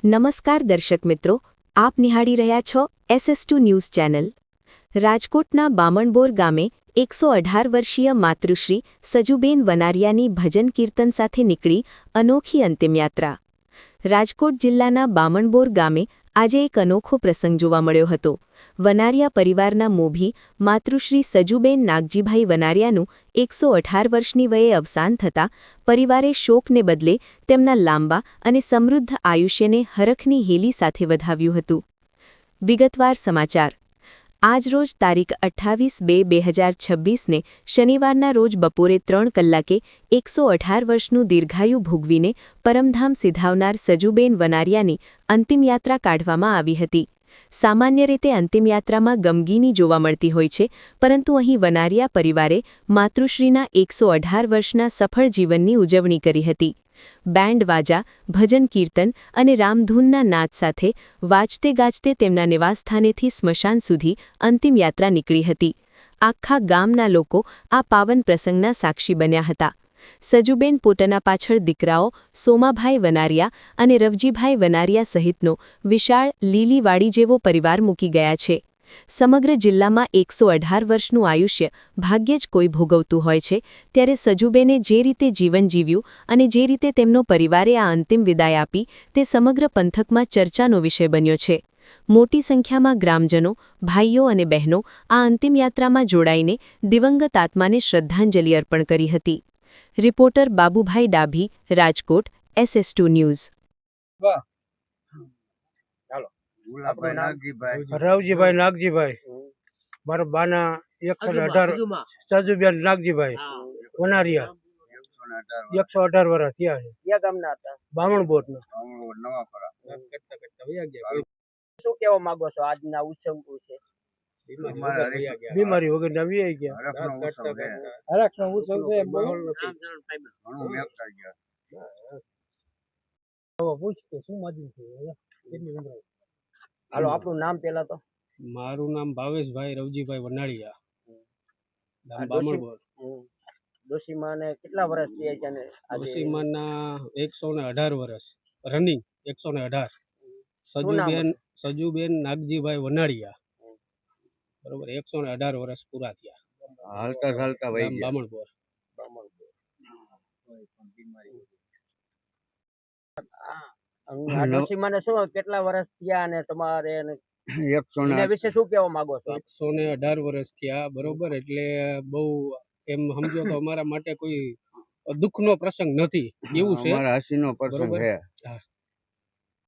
નમસ્કાર દર્શક મિત્રો, આપ નિહાળી રહ્યા છો SS2 ન્યૂઝ ચેનલ। રાજકોટના બામણબોર ગામે 118 વર્ષીય માતૃશ્રી સજુબેન વનારિયાની ભજન કીર્તન સાથે નીકળી અનોખી અંતિમયાત્રા। રાજકોટ જિલ્લાના બામણબોર ગામે આજે એક અનોખો પ્રસંગ જોવા મળ્યો હતો। વનારિયા પરિવારના મોભી માતૃશ્રી સજુબેન નાગજીભાઈ વનારિયાનું 118 વર્ષની વયે અવસાન થતાં પરિવારે શોકને બદલે તેમના લાંબા અને સમૃદ્ધ આયુષ્યને હરખની હેલી સાથે વધાવ્યું હતું। વિગતવાર સમાચાર। આજરોજ તારીખ 28/2/2026ને શનિવારના રોજ બપોરે 3 કલાકે 118 વર્ષનું દીર્ઘાયુ ભોગવીને પરમધામ સિધાવનાર સજુબેન વનારિયાની અંતિમયાત્રા કાઢવામાં આવી હતી। સામાન્ય રીતે અંતિમયાત્રામાં ગમગીની જોવા મળતી હોય છે, પરંતુ અહીં વનારિયા પરિવારે માતૃશ્રીના 118 વર્ષના સફળ જીવનની ઉજવણી કરી હતી। બેન્ડ વાજા, ભજન કીર્તન અને રામધૂનના નાદ સાથે વાજતે ગાજતે તેમના નિવાસસ્થાનેથી સ્મશાન સુધી અંતિમયાત્રા નીકળી હતી। આખા ગામના લોકો આ પાવન પ્રસંગના સાક્ષી બન્યા હતા। સજુબેન પોતાના પાછળ દીકરાઓ સોમાભાઈ વનારિયા અને રવજીભાઈ વનારિયા સહિતનો વિશાળ લીલીવાડી જેવો પરિવાર મૂકી ગયા છે। સમગ્ર જિલ્લામાં 118 વર્ષનું આયુષ્ય ભાગ્યે જ કોઈ ભોગવતું હોય છે, ત્યારે સજુબેને જે રીતે જીવન જીવ્યું અને જે રીતે તેમનો પરિવારે આ અંતિમ વિદાય આપી તે સમગ્ર પંથકમાં ચર્ચાનો વિષય બન્યો છે। મોટી સંખ્યામાં ગ્રામજનો, ભાઈઓ અને બહેનો આ અંતિમયાત્રામાં જોડાઈને દિવંગત આત્માને શ્રદ્ધાંજલિ અર્પણ કરી હતી। Reporter Babubhai Dabhi, Rajkot, SS2 news. Ravjibhai Nagjibhai, મારા બાના 118 સજુબેન નાગજીભાઈ વનારિયા 118 વર્ષ થયા છે। ક્યાં ગામના હતા? બામણબોરના। શું કહેવા માંગો છો આજના ઉત્સવ વિશે? બીમારી વગર ના વી ગયા। હરખનો ઉત્સવ છે, માહોલ નથી। પૂછ કે શું માજું છે? હાલો, આપણું નામ પેલા તો? મારું નામ ભાવેશભાઈ રવજીભાઈ વનાળિયા, ગામ બામણબોર। ડોશીમાને કેટલા વર્ષ થયા છે? અને ડોશીમાના 118 વર્ષ રનિંગ, 118। સજુબેન નાગજીભાઈ વનાળિયા, બરોબર, 118 વર્ષ પૂરા થયા। હાલતા ચાલતા વહી ગયા। બામણબોર। ડોશીમાને શું કેટલા વર્ષ થયા અને તમારે એના 118 વિશે શું કહેવા માંગો છો? 118 વર્ષ થયા, બરોબર। એટલે બહુ એમ સમજો તો અમારા માટે કોઈ દુઃખનો પ્રસંગ નથી, એવું છે। અમારા હસીનો પ્રસંગ બરોબર, છે। હા।